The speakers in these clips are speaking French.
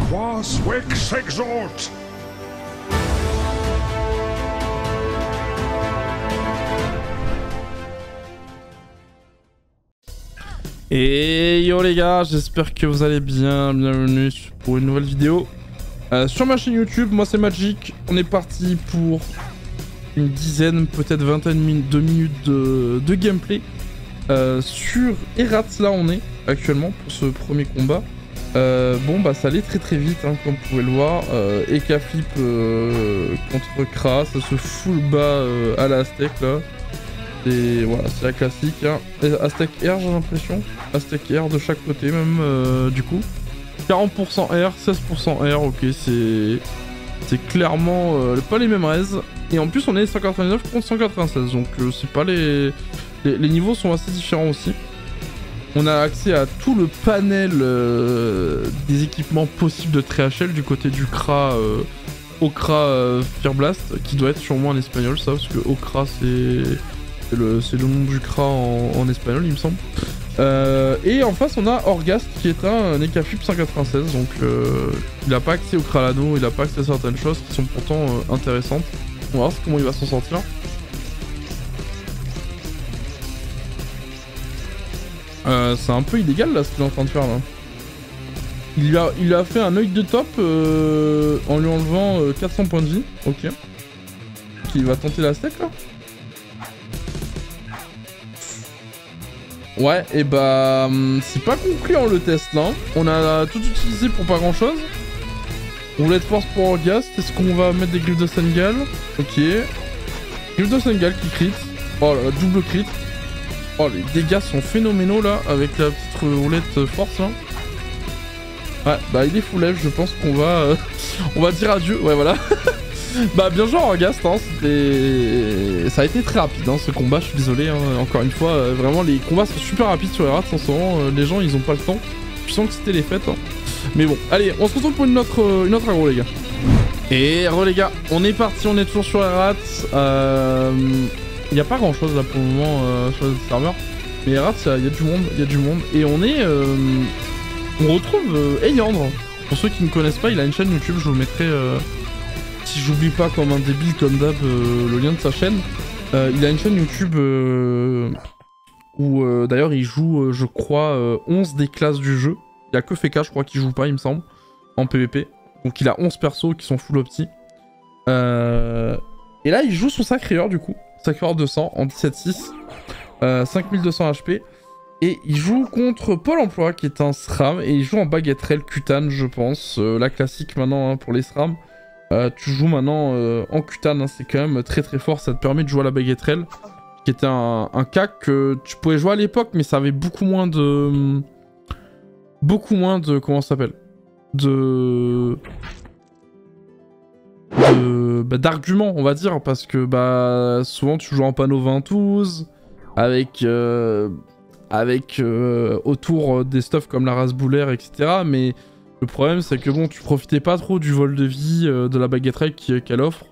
Quas Vix exort! Et yo les gars, j'espère que vous allez bien, bienvenue pour une nouvelle vidéo sur ma chaîne YouTube. Moi c'est Magic, on est parti pour une dizaine, peut-être vingtaine de minutes de gameplay sur Herat. Là on est actuellement pour ce premier combat. Bon bah ça allait très vite hein, comme vous pouvez le voir. Eka flip contre Kra, ça se full bas à la Aztec là. Et voilà, c'est la classique. Hein. Aztec R, j'ai l'impression. Aztec R de chaque côté, même du coup. 40% R, 16% R, ok, c'est clairement pas les mêmes raises. Et en plus, on est 199 contre 196, donc c'est pas les niveaux sont assez différents aussi. On a accès à tout le panel des équipements possibles de THL du côté du Kra. Okra Fear Blast, qui doit être sûrement en espagnol, ça, parce que Okra c'est le nom du Kra en espagnol, il me semble. Et en face, on a Orghast, qui est un Eka Flip 196, donc il n'a pas accès au Kralano, il n'a pas accès à certaines choses qui sont pourtant intéressantes. On va voir comment il va s'en sortir. C'est un peu illégal là ce qu'il est en train de faire là. Il a fait un œil de top en lui enlevant 400 points de vie. Ok. Il va tenter la stack là. Ouais, et bah c'est pas concluant le test là. On a tout utilisé pour pas grand chose. Roulette force pour Orghast. Est-ce qu'on va mettre des griffes de Sengal? Ok. Griffes de Sengal qui crit. Oh là, double crit. Oh, les dégâts sont phénoménaux là avec la petite roulette force là. Ouais, bah il est full edge, je pense qu'on va on va dire adieu. Ouais, voilà. Bah bien joué Orghast, hein, ça a été très rapide hein, ce combat, je suis désolé, hein, encore une fois, vraiment les combats sont super rapides sur Herat en ce moment, les gens ils ont pas le temps, je sens que c'était les fêtes, hein. Mais bon, allez, on se retrouve pour une autre aggro les gars. Et re les gars, on est parti, on est toujours sur Herat, il n'y a pas grand chose là pour le moment sur les serveurs, mais Herat il y a du monde, et on retrouve Eyandre, pour ceux qui ne connaissent pas, il a une chaîne YouTube, je vous mettrai... si j'oublie pas comme un débile comme d'hab le lien de sa chaîne, il a une chaîne YouTube où d'ailleurs il joue je crois 11 des classes du jeu. Il y a que Feka je crois qui joue pas il me semble en PvP. Donc il a 11 persos qui sont full opti. Et là il joue son Sacreur du coup. Sacreur 200 en 17-6. 5200 HP. Et il joue contre Pôle Emploi qui est un SRAM. Et il joue en baguetterelle Cutane je pense. La classique maintenant hein, pour les SRAM. Tu joues maintenant en Cutane, hein, c'est quand même très fort, ça te permet de jouer à la baguetterelle, qui était un cac que tu pouvais jouer à l'époque, mais ça avait beaucoup moins de... comment ça s'appelle d'arguments, on va dire, parce que bah souvent tu joues en panneau 20-12, avec autour des stuffs comme la race boulaire, etc., mais... Le problème c'est que bon, tu profitais pas trop du vol de vie de la baguetterelle qu'elle offre.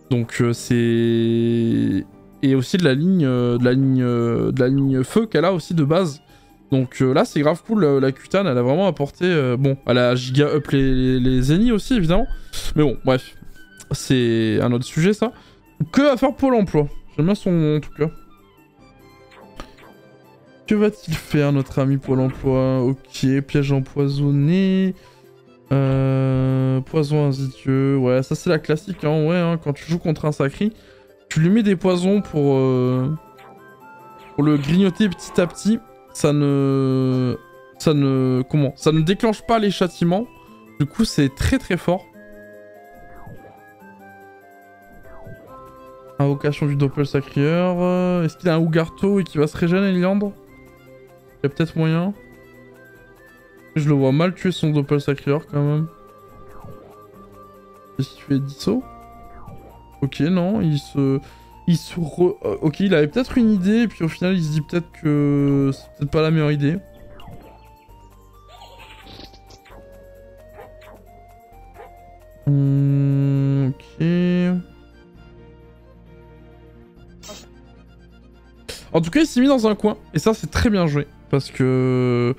Donc c'est... Et aussi de la ligne feu qu'elle a aussi de base. Donc là c'est grave cool, la Cutane elle a vraiment apporté... bon, elle a giga up les ennemis aussi évidemment. Mais bon, bref. C'est un autre sujet ça. Que va faire Pôle Emploi? J'aime bien son nom en tout cas. Que va-t-il faire notre ami Pôle Emploi? Ok, piège empoisonné. Poison insidieux. Ouais, ça c'est la classique, hein. Ouais, hein, quand tu joues contre un sacré, tu lui mets des poisons pour le grignoter petit à petit. Ça ne déclenche pas les châtiments. Du coup, c'est très fort. Invocation du Doppel Sacrieur. Est-ce qu'il a un Ougarto et qui va se régénérer, Eliandre? Il y a peut-être moyen. Je le vois mal tuer son Doppel Sacrieur quand même. Est-ce qu'il fait 10 sauts? Ok, non, ok, il avait peut-être une idée, et puis au final il se dit peut-être que c'est peut-être pas la meilleure idée. Ok. En tout cas, il s'est mis dans un coin, et ça c'est très bien joué. Parce que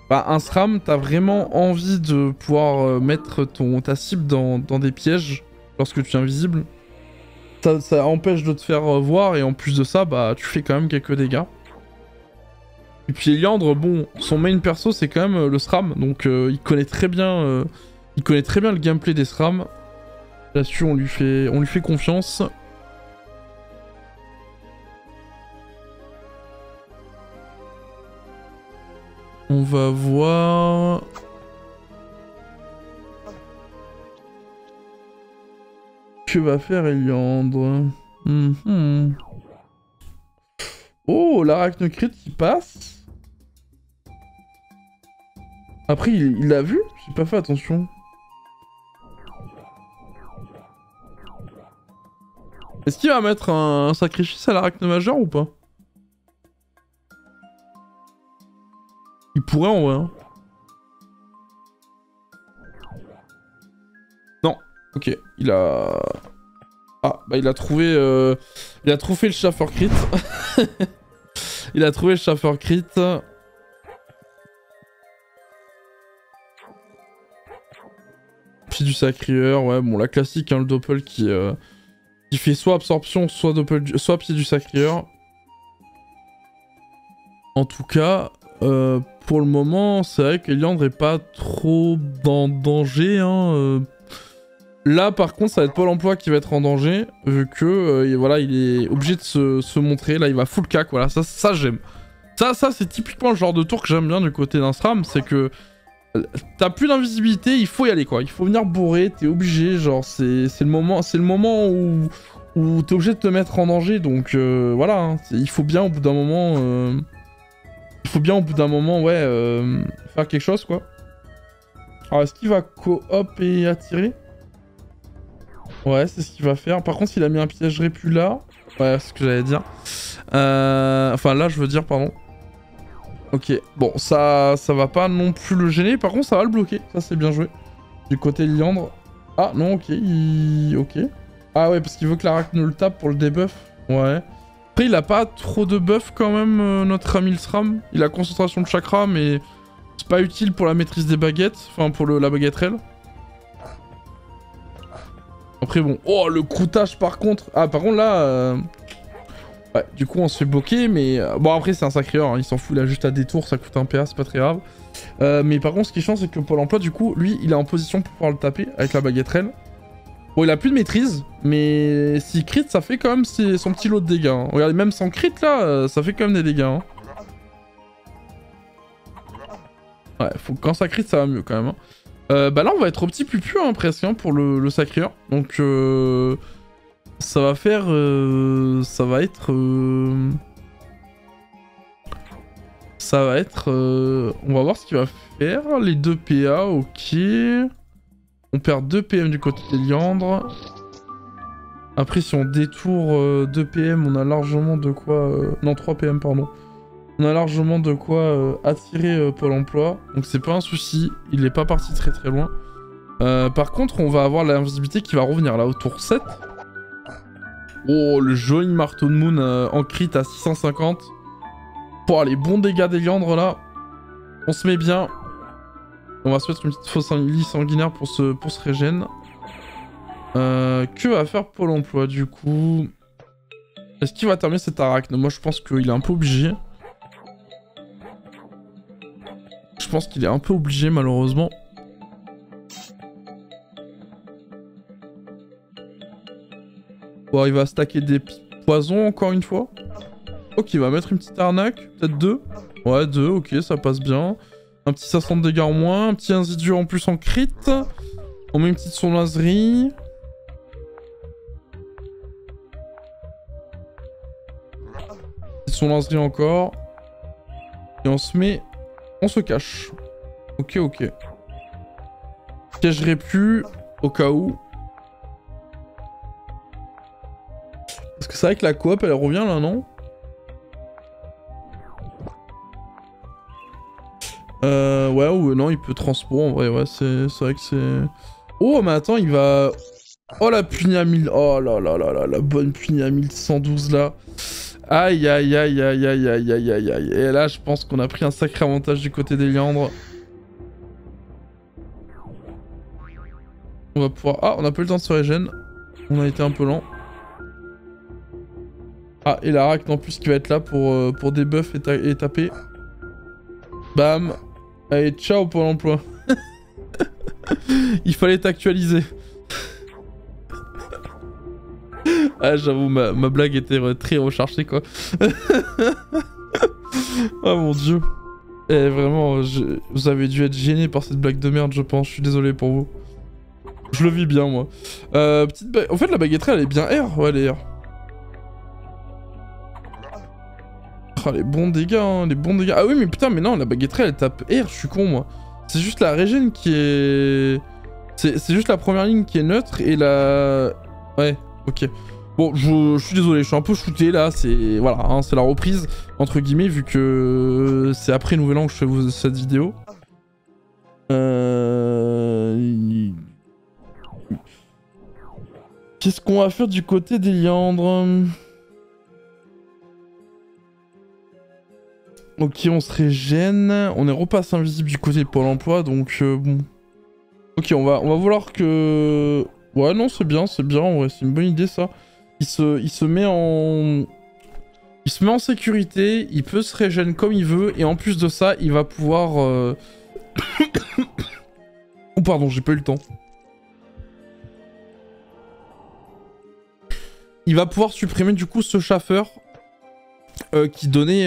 Bah, un SRAM, t'as vraiment envie de pouvoir mettre ta cible dans des pièges lorsque tu es invisible. Ça empêche de te faire voir et en plus de ça, bah tu fais quand même quelques dégâts. Et puis Eliandre, bon, son main perso c'est quand même le SRAM, donc il connaît très bien le gameplay des SRAM. Là-dessus on lui fait confiance. On va voir... Que va faire Eliandre? Oh, l'arachnocrit qui passe. Après, il l'a vu? J'ai pas fait attention. Est-ce qu'il va mettre un sacrifice à l'arachne majeur ou pas? Il pourrait en vrai. Hein. Non. Ok, il a... Ah, bah il a trouvé le Schaffer crit. Il a trouvé le Schaffer crit. Pied du sacrieur, ouais, bon la classique, hein, le doppel qui fait soit absorption, soit pied du sacrieur. En tout cas, pour le moment, c'est vrai qu'Eliandre est pas trop en danger, hein. Là, par contre, ça va être Pôle emploi qui va être en danger, vu que voilà, il est obligé de se montrer. Là, il va full cac, voilà, ça j'aime. Ça c'est typiquement le genre de tour que j'aime bien du côté d'un SRAM, c'est que t'as plus d'invisibilité, il faut y aller, quoi. Il faut venir bourrer, t'es obligé, genre, c'est le moment où t'es obligé de te mettre en danger, donc voilà, hein, il faut bien au bout d'un moment... ouais, faire quelque chose, quoi. Alors, est-ce qu'il va co-op et attirer? Ouais, c'est ce qu'il va faire. Par contre, il a mis un piège répu là. Ouais, c'est ce que j'allais dire. Enfin, là, je veux dire, pardon. Ok, bon, ça va pas non plus le gêner. Par contre, ça va le bloquer. Ça, c'est bien joué. Du côté Eliandre. Ah, non, ok. Ok. Ah ouais, parce qu'il veut que l'arachne le tape pour le debuff. Ouais. Après, il a pas trop de buff quand même, notre ami le SRAM. Il a concentration de chakra, mais c'est pas utile pour la maîtrise des baguettes. Enfin, pour la baguetterelle. Après, bon. Oh, le croûtage, par contre. Ah, par contre, là... Ouais, du coup, on se fait bloquer, mais... Bon, après, c'est un sacrieur, hein. Il s'en fout, il a juste à détour, ça coûte un PA, c'est pas très grave. Mais par contre, ce qui est chiant, c'est que Pôle emploi, du coup, lui, il est en position pour pouvoir le taper avec la baguetterelle. Bon, il a plus de maîtrise, mais s'il crit, ça fait quand même son petit lot de dégâts. Hein. Regardez, même sans crit, là, ça fait quand même des dégâts. Hein. Ouais, quand ça crit, ça va mieux, quand même. Hein. Bah là, on va être au petit pupu, hein, presque, hein, pour le sacrieur. Donc, ça va faire... ça va être... on va voir ce qu'il va faire. Les 2 PA, ok. On perd 2 PM du côté d'Eliandre. Après, si on détourne 2 PM, on a largement de quoi... Non, 3 PM, pardon. On a largement de quoi attirer Pôle emploi. Donc c'est pas un souci. Il est pas parti très très loin. Par contre, on va avoir l'invisibilité qui va revenir là au tour 7. Oh, le joli marteau de Moon en crit à 650. Pour les bons dégâts d'Eliandre là. On se met bien. On va se mettre une petite fausse lit sanguinaire pour se régène. Que va faire Pôle emploi du coup? Est-ce qu'il va terminer cet arachne? Moi je pense qu'il est un peu obligé. Je pense qu'il est un peu obligé malheureusement. Bon, il va stacker des poisons encore une fois. Ok, il va mettre une petite arnaque. Peut-être 2. Ouais, 2, ok, ça passe bien. Un petit 500 de dégâts en moins. Un petit insidieux en plus en crit. On met une petite sournoiserie. Petite sournoiserie encore. Et on se met... On se cache. Ok, ok. Piégerai plus, au cas où. Parce que c'est vrai que la coop, elle revient là, non? Ouais, ou non, il peut transpo, en vrai, ouais, c'est vrai que c'est... Oh, mais attends, il va... Oh, la punie à 1000... Oh là là là là, la bonne punie à 1112, là. Aïe aïe aïe aïe aïe aïe aïe aïe aïe. Et là je pense qu'on a pris un sacré avantage du côté des Liandres. On va pouvoir... Ah, on a pas eu le temps de se régène. On a été un peu lent. Ah, et la Ract en plus qui va être là pour debuff et taper. Bam. Allez, ciao pour l'emploi. Il fallait t'actualiser. Ah, j'avoue, ma blague était très recherchée, quoi. Oh mon dieu. Eh, vraiment, vous avez dû être gêné par cette blague de merde, je pense. Je suis désolé pour vous. Je le vis bien, moi. En fait, la baguetterie, elle est bien R. Ouais, elle est R. Oh, les bons dégâts, hein, les bons dégâts. Ah oui, mais putain, mais non, la baguetterie, elle tape R. Je suis con, moi. C'est juste la régène qui est... C'est juste la première ligne qui est neutre et la... Ouais, ok. Bon, je suis désolé, je suis un peu shooté là, c'est... Voilà, hein, c'est la reprise, entre guillemets, vu que c'est après Nouvel An que je fais cette vidéo. Qu'est-ce qu'on va faire du côté des Liandres? Ok, on se régène. On est repassé invisible du côté de Pôle emploi, donc bon. Ok, on va vouloir que... Ouais, non, c'est bien, ouais, c'est une bonne idée ça. Il se met en... Il se met en sécurité, il peut se régène comme il veut, et en plus de ça, il va pouvoir... Oh pardon, j'ai pas eu le temps. Il va pouvoir supprimer du coup ce chaffeur qui donnait...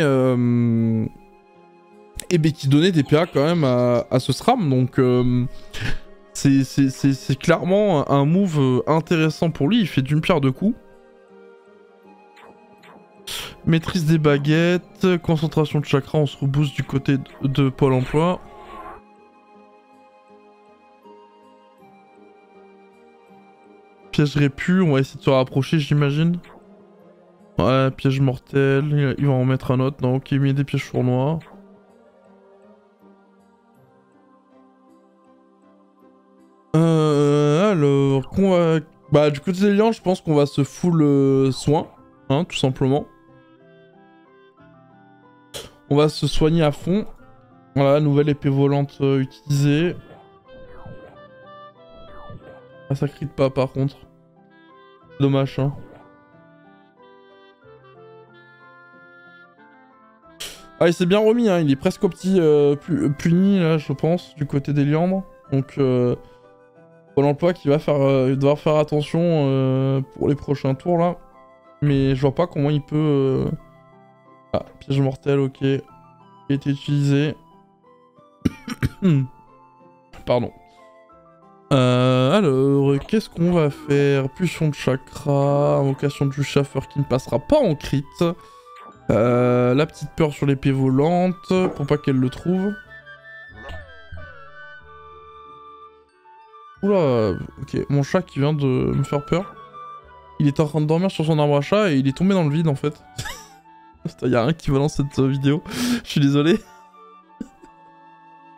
Et ben qui donnait des PA quand même à ce SRAM, donc... C'est clairement un move intéressant pour lui, il fait d'une pierre deux coups. Maîtrise des baguettes, concentration de chakra, on se rebooste du côté de Pôle emploi. Piège répu, on va essayer de se rapprocher j'imagine. Ouais, piège mortel, il va en mettre un autre, non ok, il met des pièges sournois. Alors, qu'on va... Bah, du côté des liens, je pense qu'on va se full soin, hein, tout simplement. On va se soigner à fond. Voilà, nouvelle épée volante utilisée. Ah, ça crie pas, par contre. Dommage, hein. Ah, il s'est bien remis, hein. Il est presque au petit puni, là, je pense, du côté des liandres. Donc... Pôle emploi qui va devoir faire attention pour les prochains tours là. Mais je vois pas comment il peut... Ah, piège mortel, ok. Il a été utilisé. Pardon. Alors, qu'est-ce qu'on va faire? Pulsion de chakra, invocation du chaffeur qui ne passera pas en crit. La petite peur sur l'épée volante, pour pas qu'elle le trouve. Oula, ok, mon chat qui vient de me faire peur. Il était en train de dormir sur son arbre à chat et il est tombé dans le vide en fait. Il y a rien qui va dans cette vidéo. Je suis désolé.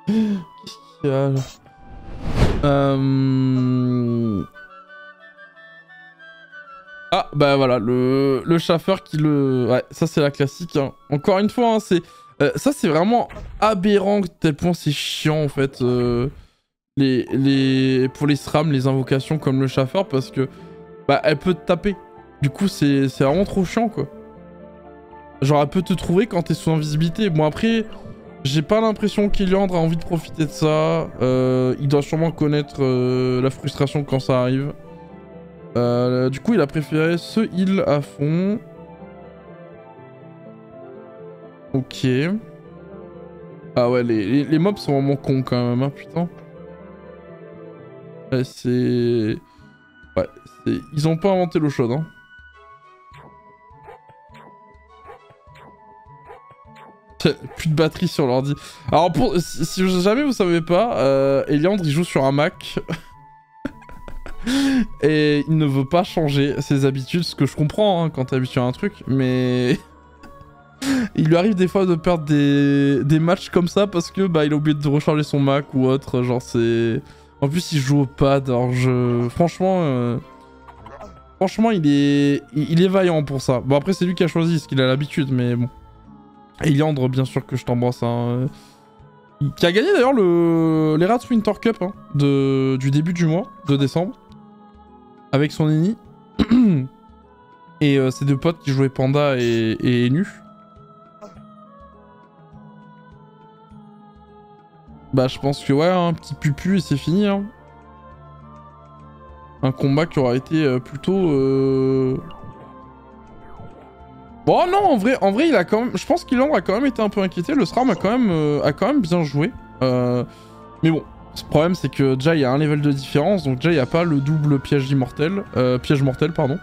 Qu'est-ce qu'il y a là? Ah bah voilà, le chaffeur qui le... Ouais, ça c'est la classique. Hein. Encore une fois, hein, c'est... ça c'est vraiment aberrant tel point c'est chiant en fait. Pour les SRAM, les invocations comme le chaffeur, parce que bah elle peut te taper. Du coup c'est vraiment trop chiant quoi. Genre elle peut te trouver quand t'es sous invisibilité. Bon après, j'ai pas l'impression qu'Eliandre a envie de profiter de ça. Il doit sûrement connaître la frustration quand ça arrive. Du coup il a préféré ce heal à fond. Ok. Ah ouais, les mobs sont vraiment cons quand même, hein, putain. Ouais, c'est... Ouais, ils ont pas inventé l'eau chaude, hein. Plus de batterie sur l'ordi. Alors, si jamais vous savez pas, Eliandre, il joue sur un Mac. Et il ne veut pas changer ses habitudes, ce que je comprends, hein, quand t'es habitué à un truc, mais... Il lui arrive des fois de perdre des matchs comme ça parce que bah il a oublié de recharger son Mac ou autre, genre c'est... En plus il joue au pad, alors franchement Franchement, il est vaillant pour ça. Bon, après, c'est lui qui a choisi, parce qu'il a l'habitude, mais bon. Eliandre, bien sûr que je t'embrasse. Hein. Qui a gagné d'ailleurs les Rats Winter Cup hein, du début du mois de décembre. Avec son Nini. Et ses deux potes qui jouaient Panda et Nu. Bah, je pense que ouais, un petit pupu et c'est fini. Hein. Un combat qui aura été plutôt... Bon non, en vrai, il a quand même... Je pense qu'Eliandre a quand même été un peu inquiété. Le SRAM a quand même bien joué. Mais bon, ce problème c'est que déjà il y a un level de différence. Donc déjà il n'y a pas le double piège mortel, pardon.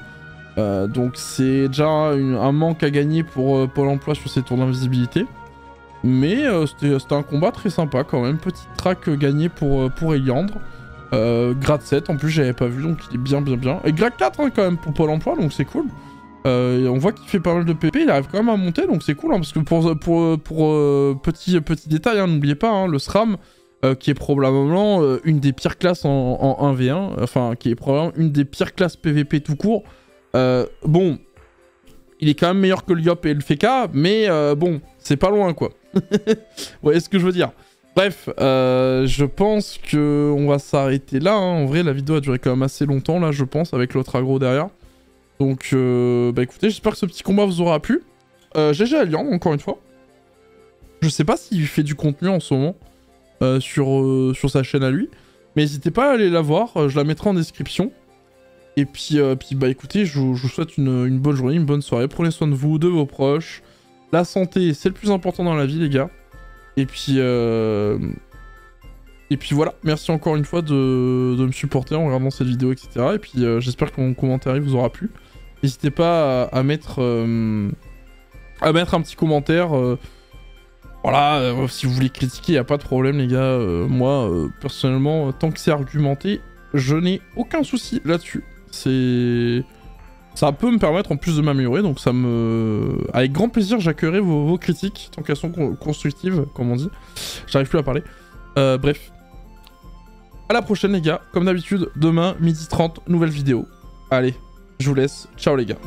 Donc c'est déjà un manque à gagner pour Pôle emploi sur ses tours d'invisibilité. Mais c'était un combat très sympa quand même. Petite track gagnée pour Eliandre. Grade 7 en plus j'avais pas vu, donc il est bien. Et grade 4 hein, quand même pour Pôle emploi, donc c'est cool. On voit qu'il fait pas mal de PP, il arrive quand même à monter, donc c'est cool. Hein, parce que pour petit détail, hein, n'oubliez pas, hein, le SRAM, qui est probablement une des pires classes en 1v1, enfin qui est probablement une des pires classes PVP tout court. Bon, il est quand même meilleur que le Yop et le FK, mais bon, c'est pas loin quoi. Vous voyez ce que je veux dire? Bref, je pense qu'on va s'arrêter là. Hein. En vrai, la vidéo a duré quand même assez longtemps, là, je pense, avec l'autre aggro derrière. Donc, bah écoutez, j'espère que ce petit combat vous aura plu. GG à Eliandre, encore une fois. Je sais pas s'il fait du contenu en ce moment sur sa chaîne à lui. Mais n'hésitez pas à aller la voir, je la mettrai en description. Et puis bah écoutez, je vous souhaite une bonne journée, une bonne soirée. Prenez soin de vous, de vos proches. La santé, c'est le plus important dans la vie, les gars. Et puis voilà, merci encore une fois de me supporter en regardant cette vidéo, etc. Et puis j'espère que mon commentaire vous aura plu. N'hésitez pas à mettre un petit commentaire. Voilà, si vous voulez critiquer, il n'y a pas de problème, les gars. Moi, personnellement, tant que c'est argumenté, je n'ai aucun souci là-dessus. Ça peut me permettre en plus de m'améliorer, donc avec grand plaisir, j'accueillerai vos critiques, tant qu'elles sont constructives, comme on dit. J'arrive plus à parler. Bref. À la prochaine, les gars. Comme d'habitude, demain, 12h30, nouvelle vidéo. Allez, je vous laisse. Ciao, les gars.